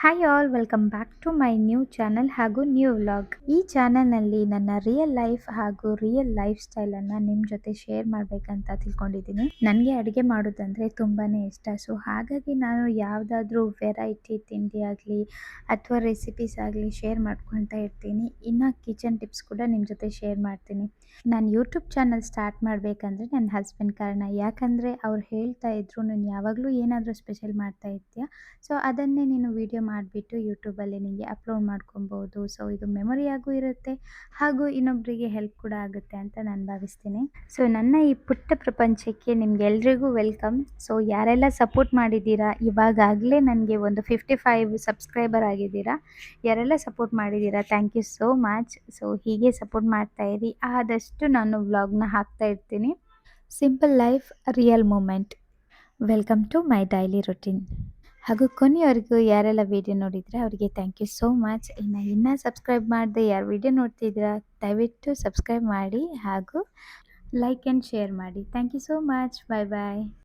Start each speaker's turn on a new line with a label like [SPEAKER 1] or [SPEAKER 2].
[SPEAKER 1] Hi all welcome back to my new channel ಹಾಗೂ new vlog. ಈ ಚಾನಲ್ನಲ್ಲಿ ನನ್ನ ರಿಯಲ್ ಲೈಫ್ ಹಾಗೂ ರಿಯಲ್ ಲೈಫ್ ಸ್ಟೈಲನ್ನು ನಿಮ್ಮ ಜೊತೆ ಶೇರ್ ಮಾಡಬೇಕಂತ ತಿಳ್ಕೊಂಡಿದ್ದೀನಿ. ನನಗೆ ಅಡುಗೆ ಮಾಡೋದಂದರೆ ತುಂಬಾ ಇಷ್ಟ. ಸೊ ಹಾಗಾಗಿ ನಾನು ಯಾವುದಾದ್ರೂ ವೆರೈಟಿ ತಿಂಡಿ ಆಗಲಿ ಅಥವಾ ರೆಸಿಪೀಸ್ ಆಗಲಿ ಶೇರ್ ಮಾಡ್ಕೊತಾ ಇರ್ತೀನಿ. ಇನ್ನು ಕಿಚನ್ ಟಿಪ್ಸ್ ಕೂಡ ನಿಮ್ಮ ಜೊತೆ ಶೇರ್ ಮಾಡ್ತೀನಿ. ನಾನು ಯೂಟ್ಯೂಬ್ ಚಾನಲ್ ಸ್ಟಾರ್ಟ್ ಮಾಡಬೇಕಂದ್ರೆ ನನ್ನ ಹಸ್ಬೆಂಡ್ ಕಾರಣ. ಯಾಕಂದರೆ ಅವ್ರು ಹೇಳ್ತಾ ಇದ್ರು, ನೀನು ಯಾವಾಗಲೂ ಏನಾದರೂ ಸ್ಪೆಷಲ್ ಮಾಡ್ತಾ ಇರ್ತೀಯ, ಸೊ ಅದನ್ನೇ ನೀನು ವಿಡಿಯೋ ಮಾಡಿಬಿಟ್ಟು ಯೂಟ್ಯೂಬಲ್ಲಿ ನಿನಗೆ ಅಪ್ಲೋಡ್ ಮಾಡ್ಕೊಬೋದು. ಸೊ ಇದು ಮೆಮೊರಿಯಾಗೂ ಇರುತ್ತೆ ಹಾಗೂ ಇನ್ನೊಬ್ಬರಿಗೆ ಹೆಲ್ಪ್ ಕೂಡ ಆಗುತ್ತೆ ಅಂತ ನಾನು ಭಾವಿಸ್ತೀನಿ. ಸೊ ನನ್ನ ಈ ಪುಟ್ಟ ಪ್ರಪಂಚಕ್ಕೆ ನಿಮ್ಗೆಲ್ರಿಗೂ ವೆಲ್ಕಮ್. ಸೊ ಯಾರೆಲ್ಲ ಸಪೋರ್ಟ್ ಮಾಡಿದ್ದೀರಾ, ಇವಾಗಲೇ ನನಗೆ ಒಂದು 55 ಸಬ್ಸ್ಕ್ರೈಬರ್ ಆಗಿದ್ದೀರಾ, ಯಾರೆಲ್ಲ ಸಪೋರ್ಟ್ ಮಾಡಿದ್ದೀರಾ, thank you so much. So ಹೀಗೆ ಸಪೋರ್ಟ್ ಮಾಡ್ತಾ ಇರಿ. ಆದಷ್ಟು ನಾನು ವ್ಲಾಗ್ನ ಹಾಕ್ತಾ ಇರ್ತೀನಿ. Simple life, real moment. Welcome to my daily routine. ಹಾಗೂ ಕೊನೆಯವರೆಗೂ ಯಾರೆಲ್ಲ ವಿಡಿಯೋ ನೋಡಿದರೆ ಅವರಿಗೆ ಥ್ಯಾಂಕ್ ಯು ಸೋ ಮಚ್. ಇನ್ನೂ ಸಬ್ಸ್ಕ್ರೈಬ್ ಮಾಡದೆ ಯಾರು ವಿಡಿಯೋ ನೋಡ್ತಿದ್ದೀರಾ, ದಯವಿಟ್ಟು ಸಬ್ಸ್ಕ್ರೈಬ್ ಮಾಡಿ ಹಾಗೂ ಲೈಕ್ ಆ್ಯಂಡ್ ಶೇರ್ ಮಾಡಿ. Thank you so much. Bye bye.